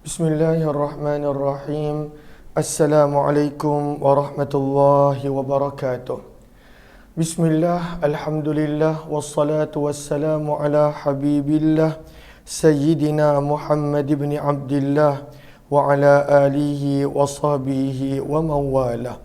Bismillahirrahmanirrahim. Assalamualaikum warahmatullahi wabarakatuh. Bismillah, alhamdulillah, wassalatu wassalamu ala habibillah Sayyidina Muhammad ibn Abdillah wa ala alihi wa sahbihi wa mawalah.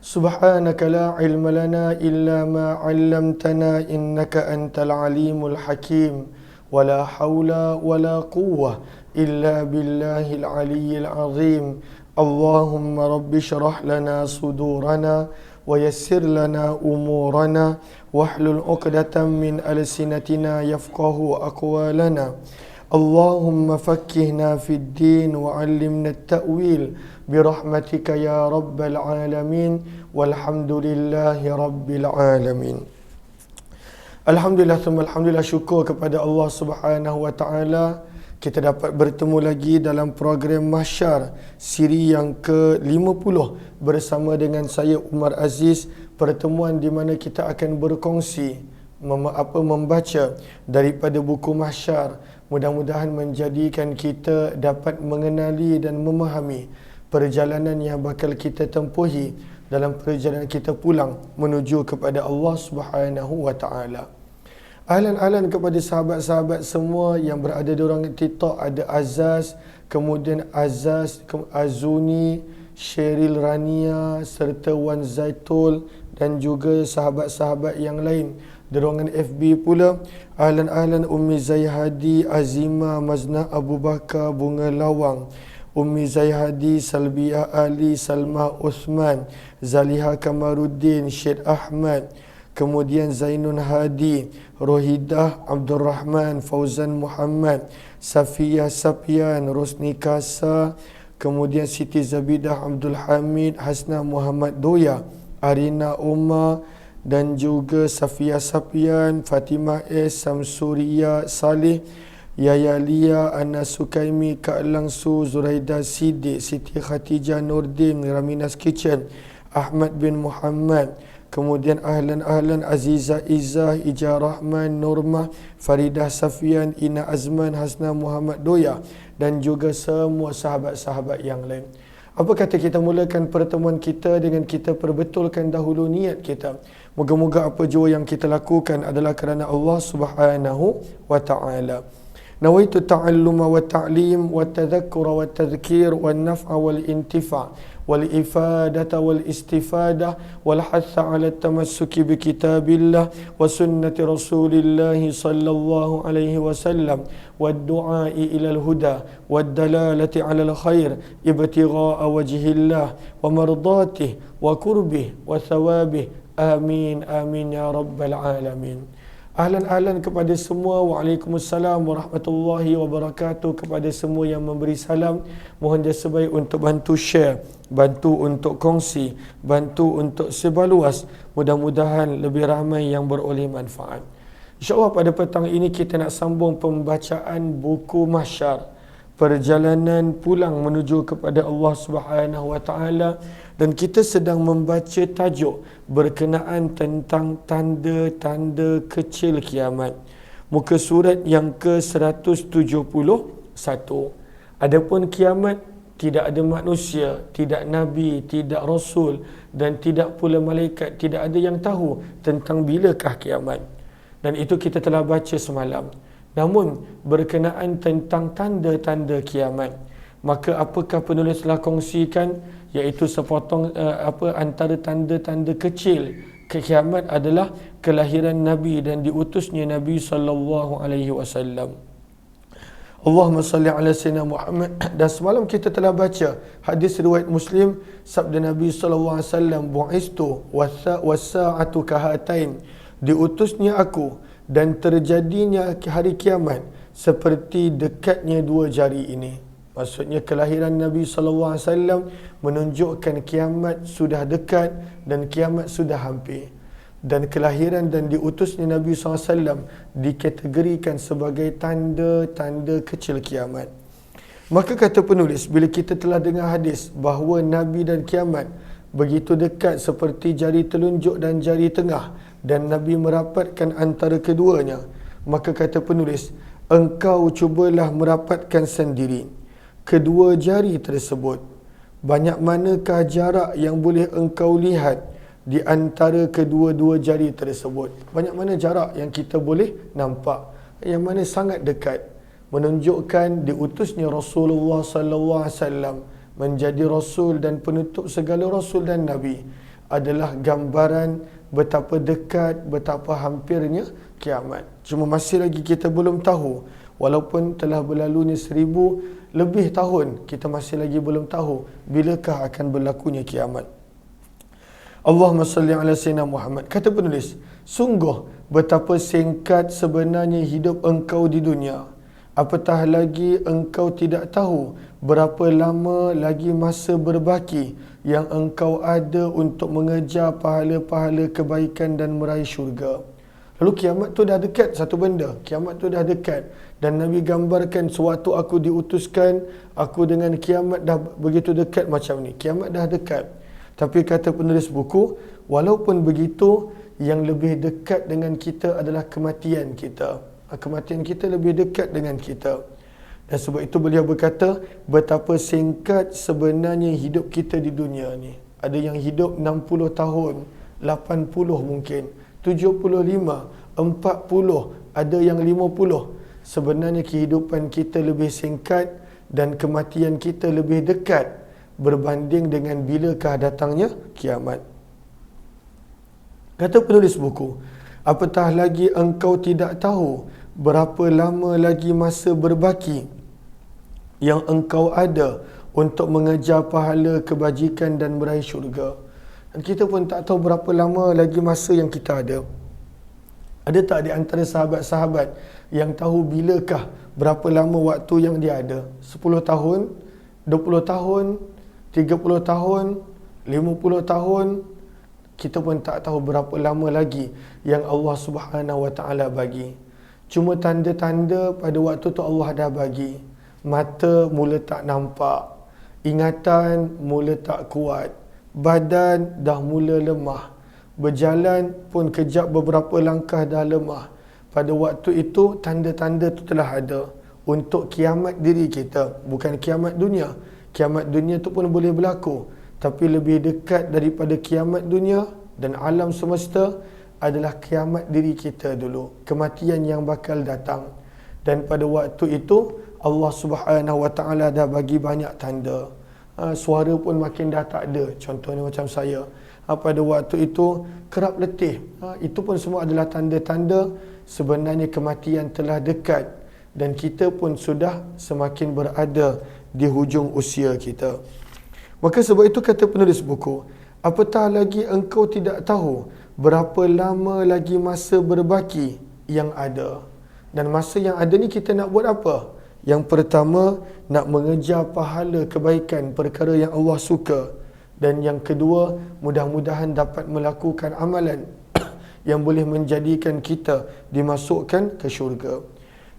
Subhanaka la ilma lana illa ma 'allamtana innaka antal alimul hakim. Wala haula wala quwwah illa billahil aliyyil azim. Allahumma rabbi syrah lana sudurana wa yassir lana umurana wahlul 'uqdatam min alsinatina yafqahu aqwalana. Allahumma fakkihna fid din wa 'allimna at-ta'wil birahmatika ya rabbal alamin walhamdulillahi rabbil alamin. Alhamdulillah, alhamdulillah, syukur kepada Allah Subhanahu wa taala kita dapat bertemu lagi dalam program Mahsyar siri yang ke-50 bersama dengan saya Umar Aziz, pertemuan di mana kita akan berkongsi membaca daripada buku Mahsyar. Mudah-mudahan menjadikan kita dapat mengenali dan memahami perjalanan yang bakal kita tempuhi dalam perjalanan kita pulang menuju kepada Allah Subhanahu wa taala. Ahlan-ahlan kepada sahabat-sahabat semua yang berada di orang TikTok. Ada Azaz, kemudian Azaz, Azuni, Sheryl Rania serta Wan Zaitul dan juga sahabat-sahabat yang lain. Di ruangan FB pula ahlan-ahlan Ummi Zaihadi, Azima, Mazna Abu Bakar, Bunga Lawang, Ummi Zaihadi, Salbiah Ali, Salma Uthman, Zaliha Kamaruddin, Syed Ahmad, kemudian Zainun Hadi, Rohidah Abdul Rahman, Fauzan Muhammad, Safiyah Sapian, Rosni Kasa, kemudian Siti Zabidah Abdul Hamid, Hasna Muhammad Doya, Arina Umar dan juga Safiyah Sapian, Fatimah S, Samsuria Saleh, Yaya Lia, Ana Sukaimi, Kak Langsu, Zuraida Siddiq, Siti Khatijah Nurdin, Ramina's Kitchen, Ahmad bin Muhammad, kemudian ahlan-ahlan Aziza Izzah, Ija Rahman, Nurmah, Faridah Safian, Ina Azman, Hasna Muhammad Doya dan juga semua sahabat-sahabat yang lain. Apa kata kita mulakan pertemuan kita dengan kita perbetulkan dahulu niat kita. Moga-moga apa jua yang kita lakukan adalah kerana Allah Subhanahu wa taala. Nawaitu ta'alluma wa ta'lim wa tadhakkura wa tadhkir wa naf'a wal intifa' wal ifadata wal istifada wal hatha 'ala at-tamassuki bi kitabillah wa sunnati Rasulillah sallallahu alaihi wasallam wad du'a'i ila al-huda wad dalalati 'ala al-khair ibtigha'a wajhillah wa mardatihi wa qurbih wa thawabih. Amin amin ya rabbal alamin. Ahlan-ahlan kepada semua. Waalaikumsalam warahmatullahi wabarakatuh. Kepada semua yang memberi salam, mohon jasa baik untuk bantu share, bantu untuk kongsi, bantu untuk sebaluas. Mudah-mudahan lebih ramai yang beroleh manfaat. InsyaAllah pada petang ini kita nak sambung pembacaan buku Mahsyar, perjalanan pulang menuju kepada Allah Subhanahu wa taala, dan kita sedang membaca tajuk berkenaan tentang tanda-tanda kecil kiamat. Muka surat yang ke-171. Adapun kiamat, tidak ada manusia, tidak nabi, tidak rasul dan tidak pula malaikat, tidak ada yang tahu tentang bilakah kiamat. Dan itu kita telah baca semalam. Namun berkenaan tentang tanda-tanda kiamat, maka apakah penulis telah kongsikan, iaitu sepotong antara tanda-tanda kecil kiamat adalah kelahiran Nabi dan diutusnya Nabi sallallahu alaihi wasallam. Allahumma salli ala sayyidina Muhammad. Dan semalam kita telah baca hadis riwayat Muslim, sabda Nabi sallallahu alaihi wasallam, bu'istu was-sa'atu kahatain, diutusnya aku dan terjadinya hari kiamat seperti dekatnya dua jari ini. Maksudnya kelahiran Nabi SAW menunjukkan kiamat sudah dekat dan kiamat sudah hampir. Dan kelahiran dan diutusnya Nabi SAW dikategorikan sebagai tanda-tanda kecil kiamat. Maka kata penulis, bila kita telah dengar hadis bahawa Nabi dan kiamat begitu dekat seperti jari telunjuk dan jari tengah, dan Nabi merapatkan antara keduanya, maka kata penulis, engkau cubalah merapatkan sendiri. kedua jari tersebut? Banyak manakah jarak yang boleh engkau lihat di antara kedua-dua jari tersebut? Banyak mana jarak yang kita boleh nampak? Yang mana sangat dekat, menunjukkan diutusnya Rasulullah sallallahu alaihi wasallam menjadi rasul dan penutup segala rasul dan nabi adalah gambaran betapa dekat, betapa hampirnya kiamat. Cuma masih lagi kita belum tahu, walaupun telah berlalunya 1000 lebih tahun, kita masih lagi belum tahu bilakah akan berlakunya kiamat. Allahumma salli ala sayyidina Muhammad. Kata penulis, sungguh betapa singkat sebenarnya hidup engkau di dunia. Apatah lagi engkau tidak tahu berapa lama lagi masa berbaki yang engkau ada untuk mengejar pahala-pahala kebaikan dan meraih syurga. Lalu kiamat tu dah dekat satu benda. Kiamat tu dah dekat. Dan Nabi gambarkan sewaktu aku diutuskan, aku dengan kiamat dah begitu dekat macam ni. Kiamat dah dekat. Tapi kata penulis buku, walaupun begitu, yang lebih dekat dengan kita adalah kematian kita. Kematian kita lebih dekat dengan kita. Dan sebab itu beliau berkata, betapa singkat sebenarnya hidup kita di dunia ni. Ada yang hidup 60 tahun, 80 mungkin, 75, 40, ada yang 50. Sebenarnya kehidupan kita lebih singkat dan kematian kita lebih dekat berbanding dengan bilakah datangnya kiamat. Kata penulis buku, apatah lagi engkau tidak tahu berapa lama lagi masa berbaki yang engkau ada untuk mengejar pahala kebajikan dan meraih syurga. Dan kita pun tak tahu berapa lama lagi masa yang kita ada. Ada tak di antara sahabat-sahabat yang tahu bilakah berapa lama waktu yang dia ada? 10 tahun, 20 tahun, 30 tahun, 50 tahun. Kita pun tak tahu berapa lama lagi yang Allah Subhanahu Wa Taala bagi. Cuma tanda-tanda pada waktu tu Allah dah bagi. Mata mula tak nampak, ingatan mula tak kuat, badan dah mula lemah, berjalan pun kejap beberapa langkah dah lemah. Pada waktu itu tanda-tanda tu telah ada untuk kiamat diri kita. Bukan kiamat dunia. Kiamat dunia tu pun boleh berlaku, tapi lebih dekat daripada kiamat dunia dan alam semesta adalah kiamat diri kita dulu, kematian yang bakal datang. Dan pada waktu itu Allah Subhanahu Wa Taala dah bagi banyak tanda. Suara pun makin dah tak ada. Contohnya macam saya, pada waktu itu kerap letih. Itu pun semua adalah tanda-tanda sebenarnya kematian telah dekat dan kita pun sudah semakin berada di hujung usia kita. Maka sebab itu kata penulis buku, apatah lagi engkau tidak tahu berapa lama lagi masa berbaki yang ada. Dan masa yang ada ni kita nak buat apa? Yang pertama, nak mengejar pahala kebaikan, perkara yang Allah suka. Dan yang kedua, mudah-mudahan dapat melakukan amalan yang boleh menjadikan kita dimasukkan ke syurga.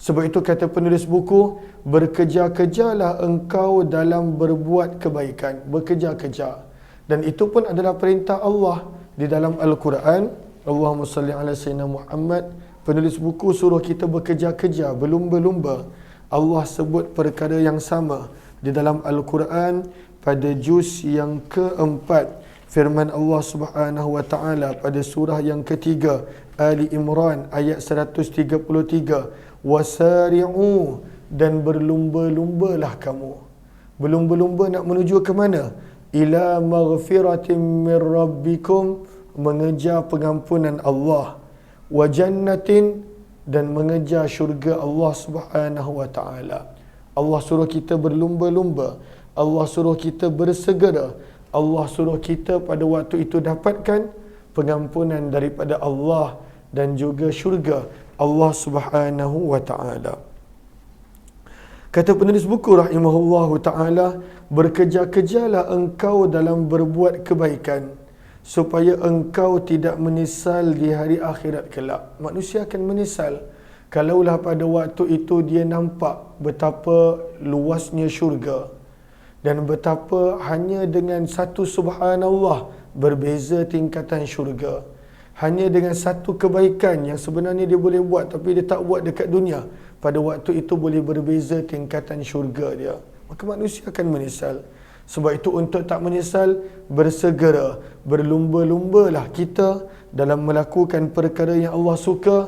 Sebab itu kata penulis buku, berkejar-kejarlah engkau dalam berbuat kebaikan. Berkejar-kejar. Dan itu pun adalah perintah Allah di dalam Al-Quran. Allahumma salli ala sayyidina Muhammad. Penulis buku suruh kita berkejar-kejar, berlumba-lumba. Allah sebut perkara yang sama di dalam Al-Quran pada juz yang keempat. Firman Allah Subhanahu Wa Taala pada surah yang ketiga, Ali Imran ayat 133, wasari'u, dan berlumba-lumbalah kamu. Berlumba-lumba nak menuju ke mana? Ila maghfiratin min rabbikum, mengejar pengampunan Allah, wa jannatin, dan mengejar syurga Allah Subhanahu Wa Taala. Allah suruh kita berlumba-lumba, Allah suruh kita bersegera, Allah suruh kita pada waktu itu dapatkan pengampunan daripada Allah dan juga syurga Allah Subhanahu Wa Taala. Kata penulis buku rahimahullahu taala, berkejar-kejarlah engkau dalam berbuat kebaikan supaya engkau tidak menyesal di hari akhirat kelak. Manusia akan menyesal kalaulah pada waktu itu dia nampak betapa luasnya syurga dan betapa hanya dengan satu subhanallah berbeza tingkatan syurga. Hanya dengan satu kebaikan yang sebenarnya dia boleh buat tapi dia tak buat dekat dunia, pada waktu itu boleh berbeza tingkatan syurga dia. maka manusia akan menyesal. Sebab itu untuk tak menyesal, bersegera, berlumba-lumbalah kita dalam melakukan perkara yang Allah suka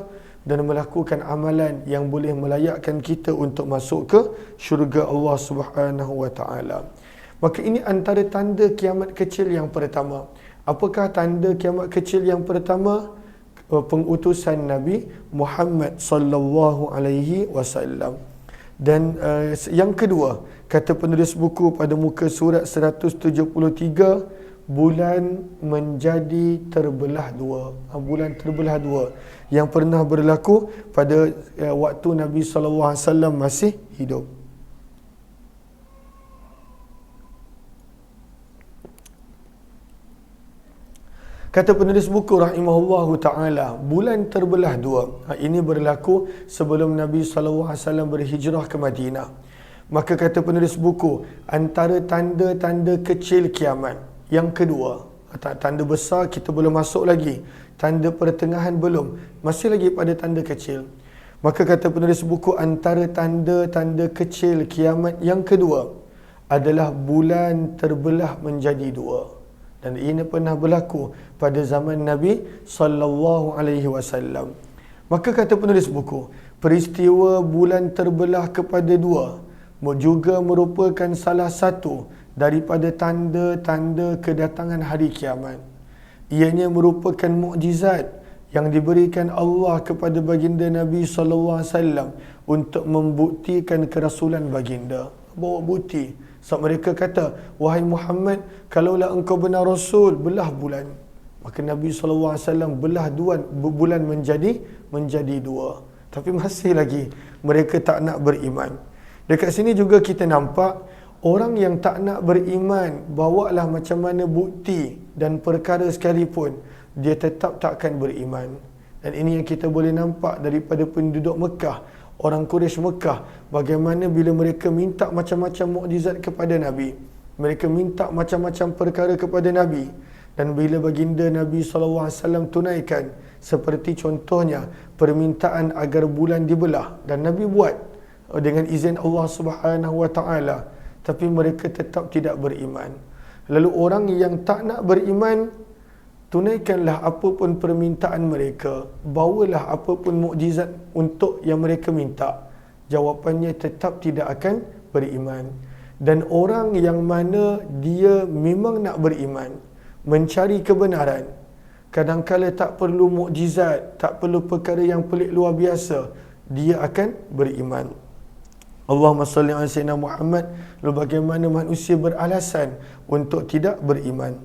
dan melakukan amalan yang boleh melayakkan kita untuk masuk ke syurga Allah Subhanahu wa taala. Maka ini antara tanda kiamat kecil yang pertama. Apakah tanda kiamat kecil yang pertama? Pengutusan Nabi Muhammad sallallahu alaihi wasallam. Dan yang kedua, kata penulis buku pada muka surat 173, bulan menjadi terbelah dua. Bulan terbelah dua yang pernah berlaku pada waktu Nabi sallallahu alaihi wasallam masih hidup. Kata penulis buku rahimahullahu ta'ala, bulan terbelah dua. Ini berlaku sebelum Nabi SAW berhijrah ke Madinah. Maka kata penulis buku, antara tanda-tanda kecil kiamat. Yang kedua, tanda besar kita belum masuk lagi. Tanda pertengahan belum. Masih lagi pada tanda kecil. Maka kata penulis buku, antara tanda-tanda kecil kiamat yang kedua adalah bulan terbelah menjadi dua. Dan ini pernah berlaku pada zaman Nabi sallallahu alaihi wasallam. Maka kata penulis buku, peristiwa bulan terbelah kepada dua juga merupakan salah satu daripada tanda-tanda kedatangan hari kiamat. Ianya merupakan mukjizat yang diberikan Allah kepada baginda Nabi sallallahu alaihi wasallam untuk membuktikan kerasulan baginda. Bawa bukti. Sebab mereka kata, wahai Muhammad, kalaulah engkau benar Rasul, belah bulan. Maka Nabi SAW belah bulan menjadi dua. Tapi masih lagi mereka tak nak beriman. Dekat sini juga kita nampak, orang yang tak nak beriman, bawalah macam mana bukti dan perkara sekalipun, dia tetap takkan beriman. Dan ini yang kita boleh nampak daripada penduduk Mekah, orang Quraisy Mekah, bagaimana bila mereka minta macam-macam mukjizat kepada Nabi, mereka minta macam-macam perkara kepada Nabi, dan bila baginda Nabi SAW tunaikan, seperti contohnya permintaan agar bulan dibelah, dan Nabi buat dengan izin Allah Subhanahu wa taala, tapi mereka tetap tidak beriman. Lalu orang yang tak nak beriman, tunaikanlah apapun permintaan mereka, bawalah apapun mukjizat untuk yang mereka minta, jawapannya tetap tidak akan beriman. Dan orang yang mana dia memang nak beriman, mencari kebenaran, kadang-kala tak perlu mukjizat, tak perlu perkara yang pelik luar biasa, dia akan beriman. Allahumma salli ala sayyidina Muhammad. Lalu bagaimana manusia beralasan untuk tidak beriman?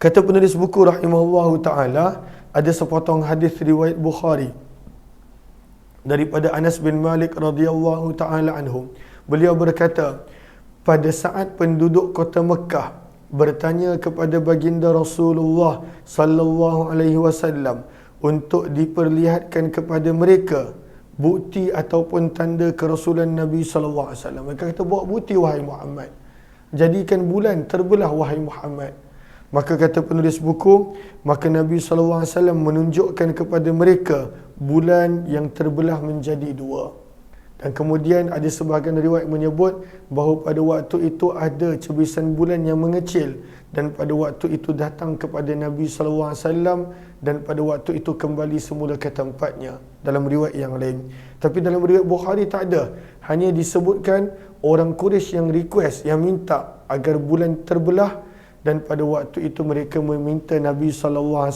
Kata penulis buku rahimahullahu ta'ala, ada sepotong hadis riwayat Bukhari daripada Anas bin Malik radhiyallahu ta'ala anhu. Beliau berkata, pada saat penduduk kota Mekah bertanya kepada baginda Rasulullah sallallahu alaihi wasallam untuk diperlihatkan kepada mereka bukti ataupun tanda kerasulan Nabi sallallahu alaihi wasallam, mereka kata, bawa bukti wahai Muhammad, jadikan bulan terbelah wahai Muhammad. Maka kata penulis buku, maka Nabi SAW menunjukkan kepada mereka bulan yang terbelah menjadi dua. Dan kemudian ada sebahagian riwayat menyebut bahawa pada waktu itu ada cebisan bulan yang mengecil, dan pada waktu itu datang kepada Nabi SAW, dan pada waktu itu kembali semula ke tempatnya, dalam riwayat yang lain. Tapi dalam riwayat Bukhari tak ada, hanya disebutkan orang Quraisy yang request, yang minta agar bulan terbelah, dan pada waktu itu mereka meminta Nabi SAW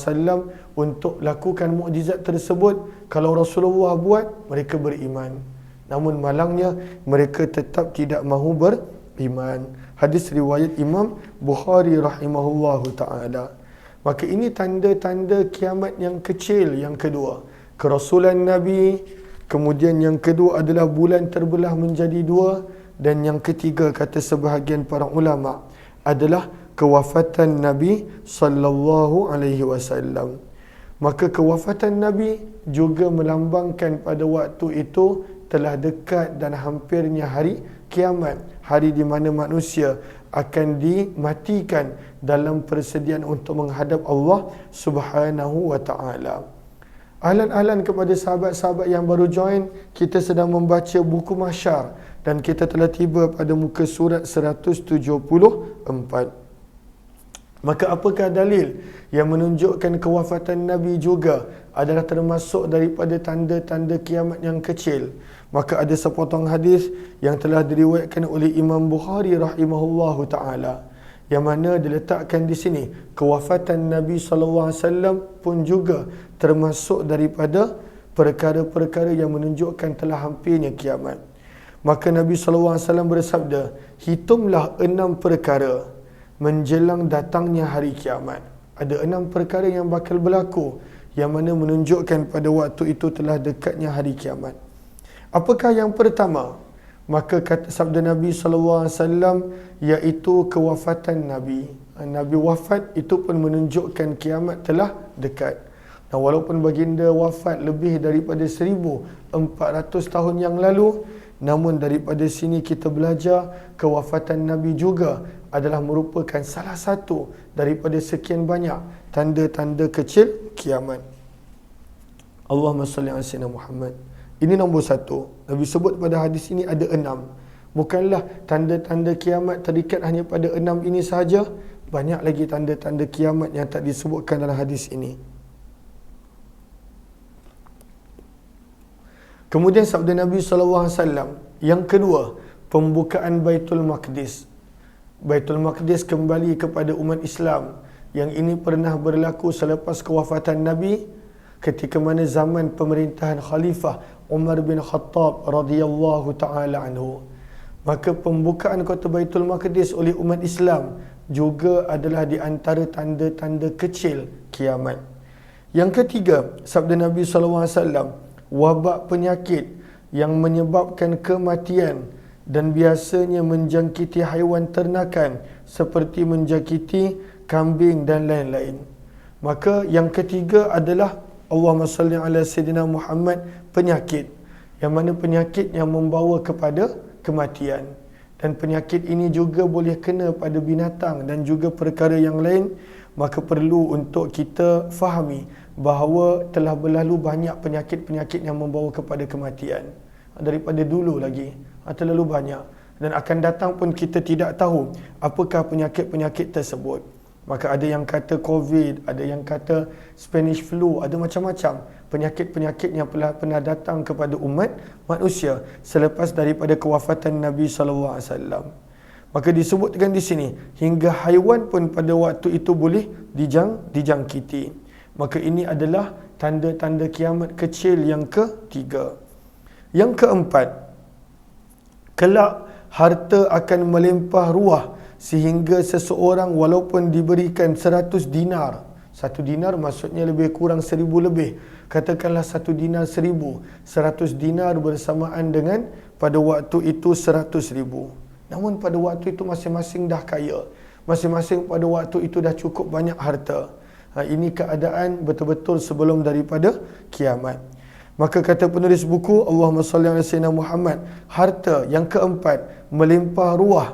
untuk lakukan mukjizat tersebut. Kalau Rasulullah buat, mereka beriman. Namun malangnya mereka tetap tidak mahu beriman. Hadis riwayat Imam Bukhari rahimahullahu ta'ala. Maka ini tanda-tanda kiamat yang kecil yang kedua, kerasulan Nabi. Kemudian yang kedua adalah bulan terbelah menjadi dua. Dan yang ketiga, kata sebahagian para ulama, adalah kewafatan Nabi sallallahu alaihi wasallam. Maka kewafatan Nabi juga melambangkan pada waktu itu telah dekat dan hampirnya hari kiamat, hari di mana manusia akan dimatikan dalam persediaan untuk menghadap Allah Subhanahu wa taala. Ahlan-ahlan kepada sahabat-sahabat yang baru join, kita sedang membaca buku Mahsyar dan kita telah tiba pada muka surat 174. Maka apakah dalil yang menunjukkan kewafatan Nabi juga adalah termasuk daripada tanda-tanda kiamat yang kecil? Maka ada sepotong hadis yang telah diriwayatkan oleh Imam Bukhari rahimahullahu taala, yang mana diletakkan di sini kewafatan Nabi SAW pun juga termasuk daripada perkara-perkara yang menunjukkan telah hampirnya kiamat. Maka Nabi SAW bersabda, hitunglah 6 perkara menjelang datangnya hari kiamat. Ada 6 perkara yang bakal berlaku, yang mana menunjukkan pada waktu itu telah dekatnya hari kiamat. Apakah yang pertama? Maka kata sabda Nabi SAW, iaitu kewafatan Nabi. Nabi wafat, itu pun menunjukkan kiamat telah dekat. Dan walaupun baginda wafat lebih daripada 1400 tahun yang lalu, namun daripada sini kita belajar kewafatan Nabi juga adalah merupakan salah satu daripada sekian banyak tanda-tanda kecil kiamat. Allahumma salli ala sayyidina Muhammad. Ini nombor 1. Nabi sebut pada hadis ini ada 6. Bukanlah tanda-tanda kiamat terikat hanya pada 6 ini sahaja. Banyak lagi tanda-tanda kiamat yang tak disebutkan dalam hadis ini. Kemudian sabda Nabi SAW, yang kedua, pembukaan Baitul Maqdis. Baitul Maqdis kembali kepada umat Islam. Yang ini pernah berlaku selepas kewafatan Nabi, ketika mana zaman pemerintahan Khalifah Umar bin Khattab radhiyallahu taala anhu. Maka pembukaan kota Baitul Maqdis oleh umat Islam juga adalah di antara tanda-tanda kecil kiamat. Yang ketiga, sabda Nabi SAW, wabak penyakit yang menyebabkan kematian dan biasanya menjangkiti haiwan ternakan seperti menjangkiti kambing dan lain-lain. Maka yang ketiga adalah Allahumma salli ala sayyidina Muhammad, penyakit. Yang mana penyakit yang membawa kepada kematian. Dan penyakit ini juga boleh kena pada binatang dan juga perkara yang lain. Maka perlu untuk kita fahami bahawa telah berlalu banyak penyakit-penyakit yang membawa kepada kematian. Daripada dulu lagi, terlalu banyak. Dan akan datang pun kita tidak tahu apakah penyakit-penyakit tersebut. Maka ada yang kata COVID, ada yang kata Spanish flu, ada macam-macam penyakit-penyakit yang pernah datang kepada umat manusia selepas daripada kewafatan Nabi SAW. Maka disebutkan di sini, hingga haiwan pun pada waktu itu boleh dijangkiti. Maka ini adalah tanda-tanda kiamat kecil yang ketiga. Yang keempat, kelak harta akan melimpah ruah sehingga seseorang walaupun diberikan 100 dinar. 1 dinar maksudnya lebih kurang 1000 lebih. Katakanlah 1 dinar 1000. 100 dinar bersamaan dengan pada waktu itu 100,000. Namun pada waktu itu masing-masing dah kaya. Masing-masing pada waktu itu dah cukup banyak harta. Ini keadaan betul-betul sebelum daripada kiamat. Maka kata penulis buku, Allahumma salli ala sayyidina Muhammad, harta yang keempat melimpah ruah.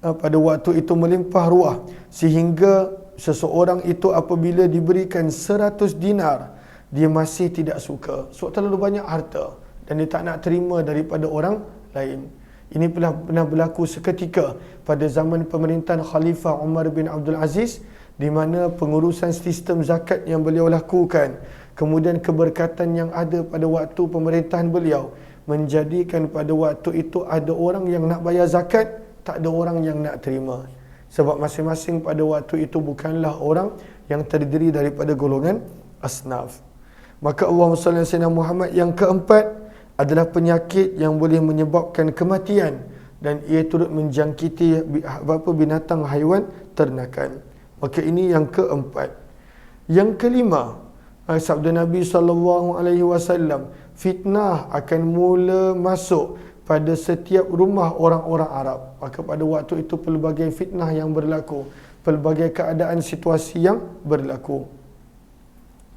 Pada waktu itu melimpah ruah sehingga seseorang itu apabila diberikan 100 dinar dia masih tidak suka sebab terlalu banyak harta dan dia tak nak terima daripada orang lain. Ini pernah berlaku seketika pada zaman pemerintahan Khalifah Umar bin Abdul Aziz, di mana pengurusan sistem zakat yang beliau lakukan, kemudian keberkatan yang ada pada waktu pemerintahan beliau menjadikan pada waktu itu ada orang yang nak bayar zakat, tak ada orang yang nak terima. Sebab masing-masing pada waktu itu bukanlah orang yang terdiri daripada golongan asnaf. Maka Allahumma salli ala sayyidina Muhammad, yang keempat adalah penyakit yang boleh menyebabkan kematian dan ia turut menjangkiti binatang haiwan ternakan. Maka ini yang keempat. Yang kelima, sabda Nabi SAW, fitnah akan mula masuk pada setiap rumah orang-orang Arab. Maka pada waktu itu pelbagai fitnah yang berlaku, pelbagai keadaan situasi yang berlaku.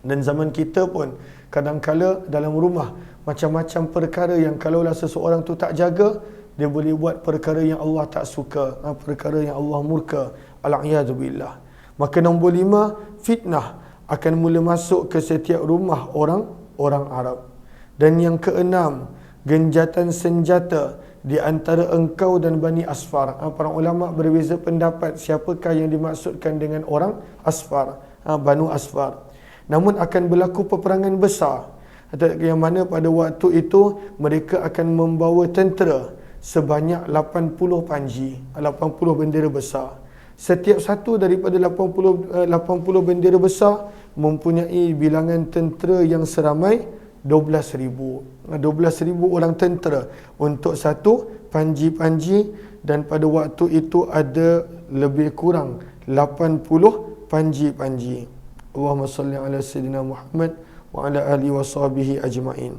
Dan zaman kita pun kadang-kala dalam rumah macam-macam perkara yang kalaulah seseorang tu tak jaga, dia boleh buat perkara yang Allah tak suka, perkara yang Allah murka. Al-'iyadzu billah. Maka nombor 5, fitnah akan mula masuk ke setiap rumah orang Arab. Dan yang keenam, genjatan senjata di antara engkau dan Bani Asfar. Para ulama berbeza pendapat siapakah yang dimaksudkan dengan orang Asfar, Banu Asfar. Namun akan berlaku peperangan besar, yang mana pada waktu itu mereka akan membawa tentera sebanyak 80 panji, 80 bendera besar. Setiap satu daripada 80 bendera besar mempunyai bilangan tentera yang seramai 12,000. 12,000 orang tentera untuk satu panji-panji, dan pada waktu itu ada lebih kurang 80 panji-panji. Allahumma salli ala sayyidina Muhammad wa ala alihi wa sahbihi ajma'in.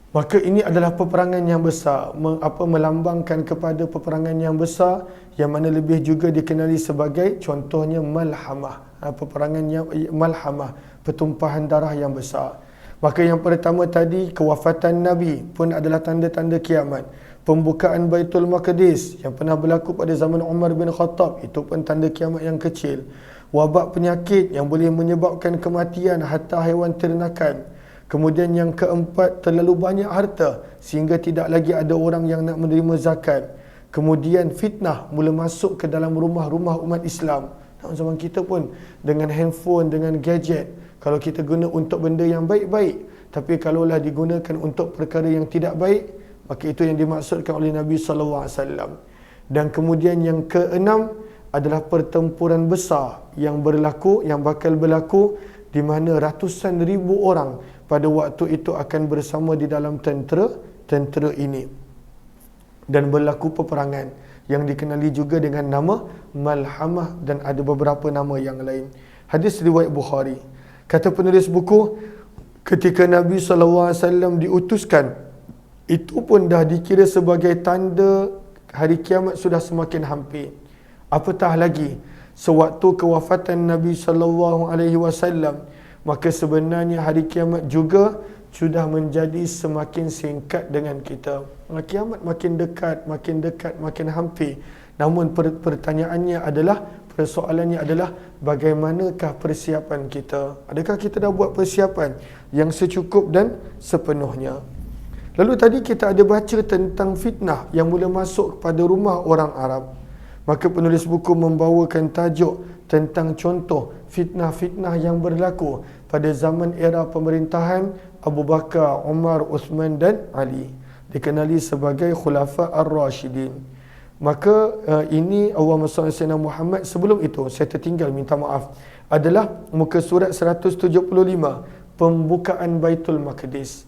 Maka ini adalah peperangan yang besar, melambangkan kepada peperangan yang besar, yang mana lebih juga dikenali sebagai contohnya malhamah, peperangan yang malhamah, pertumpahan darah yang besar. Maka yang pertama tadi, kewafatan Nabi pun adalah tanda-tanda kiamat. Pembukaan Baitul Maqdis yang pernah berlaku pada zaman Umar bin Khattab, itu pun tanda kiamat yang kecil. Wabak penyakit yang boleh menyebabkan kematian hatta haiwan ternakan. Kemudian yang keempat, terlalu banyak harta sehingga tidak lagi ada orang yang nak menerima zakat. Kemudian fitnah mula masuk ke dalam rumah-rumah umat Islam. Dalam zaman kita pun dengan handphone, dengan gadget, kalau kita guna untuk benda yang baik-baik, tapi kalaulah digunakan untuk perkara yang tidak baik, maka itu yang dimaksudkan oleh Nabi SAW. Dan kemudian yang keenam adalah pertempuran besar yang bakal berlaku, di mana ratusan ribu orang pada waktu itu akan bersama di dalam tentera ini, dan berlaku peperangan yang dikenali juga dengan nama Malhamah, dan ada beberapa nama yang lain. Hadis riwayat Bukhari. Kata penulis buku, ketika Nabi SAW diutuskan, itu pun dah dikira sebagai tanda hari kiamat sudah semakin hampir. Apatah lagi sewaktu kewafatan Nabi SAW, maka sebenarnya hari kiamat juga sudah menjadi semakin singkat dengan kita. Kiamat makin dekat, makin hampir. Namun pertanyaannya adalah, persoalannya adalah, bagaimanakah persiapan kita? Adakah kita dah buat persiapan yang secukup dan sepenuhnya? Lalu tadi kita ada baca tentang fitnah yang mula masuk pada rumah orang Arab. Maka penulis buku membawakan tajuk tentang contoh fitnah-fitnah yang berlaku pada zaman era pemerintahan Abu Bakar, Umar, Uthman dan Ali, dikenali sebagai Khulafa Ar-Rashidin. Maka ini Allahumma salli ala Muhammad. Sebelum itu saya tertinggal, minta maaf, adalah muka surat 175, pembukaan Baitul Maqdis.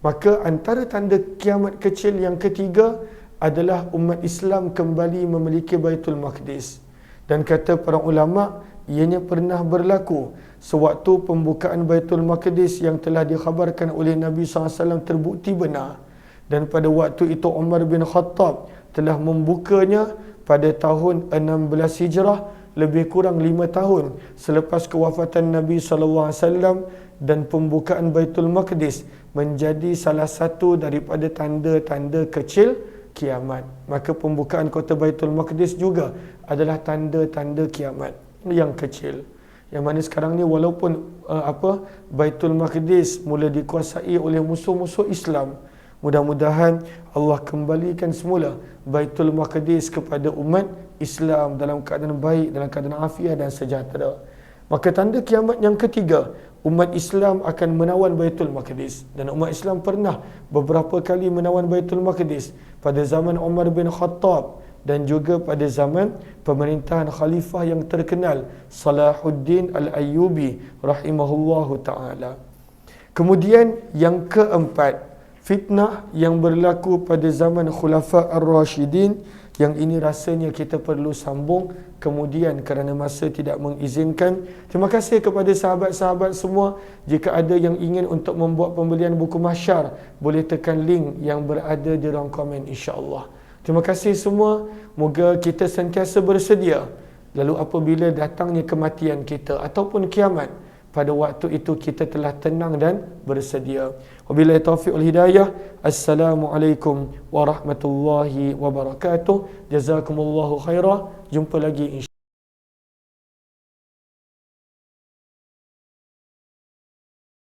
Maka antara tanda kiamat kecil yang ketiga adalah umat Islam kembali memiliki Baitul Maqdis. Dan kata para ulama, ianya pernah berlaku sewaktu pembukaan Baitul Maqdis yang telah dikhabarkan oleh Nabi SAW terbukti benar. Dan pada waktu itu Umar bin Khattab telah membukanya pada tahun 16 Hijrah, lebih kurang 5 tahun selepas kewafatan Nabi SAW, dan pembukaan Baitul Maqdis menjadi salah satu daripada tanda-tanda kecil kiamat. Maka pembukaan kota Baitul Maqdis juga adalah tanda-tanda kiamat yang kecil. Yang mana sekarang ni walaupun Baitul Maqdis mula dikuasai oleh musuh-musuh Islam, mudah-mudahan Allah kembalikan semula Baitul Maqdis kepada umat Islam dalam keadaan baik, dalam keadaan afiah dan sejahtera. Maka tanda kiamat yang ketiga, umat Islam akan menawan Baitul Maqdis. Dan umat Islam pernah beberapa kali menawan Baitul Maqdis pada zaman Umar bin Khattab, dan juga pada zaman pemerintahan khalifah yang terkenal Salahuddin Al-Ayyubi rahimahullahu ta'ala. Kemudian yang keempat, fitnah yang berlaku pada zaman Khulafa Ar-Rashidin, yang ini rasanya kita perlu sambung kemudian kerana masa tidak mengizinkan. Terima kasih kepada sahabat-sahabat semua. Jika ada yang ingin untuk membuat pembelian buku Mahsyar, boleh tekan link yang berada di ruang komen, insya-Allah. Terima kasih semua. Moga kita sentiasa bersedia, lalu apabila datangnya kematian kita ataupun kiamat, pada waktu itu kita telah tenang dan bersedia. Wabillahi taufiq wal hidayah. Assalamualaikum warahmatullahi wabarakatuh. Jazakumullahu khairah. Jumpa lagi insya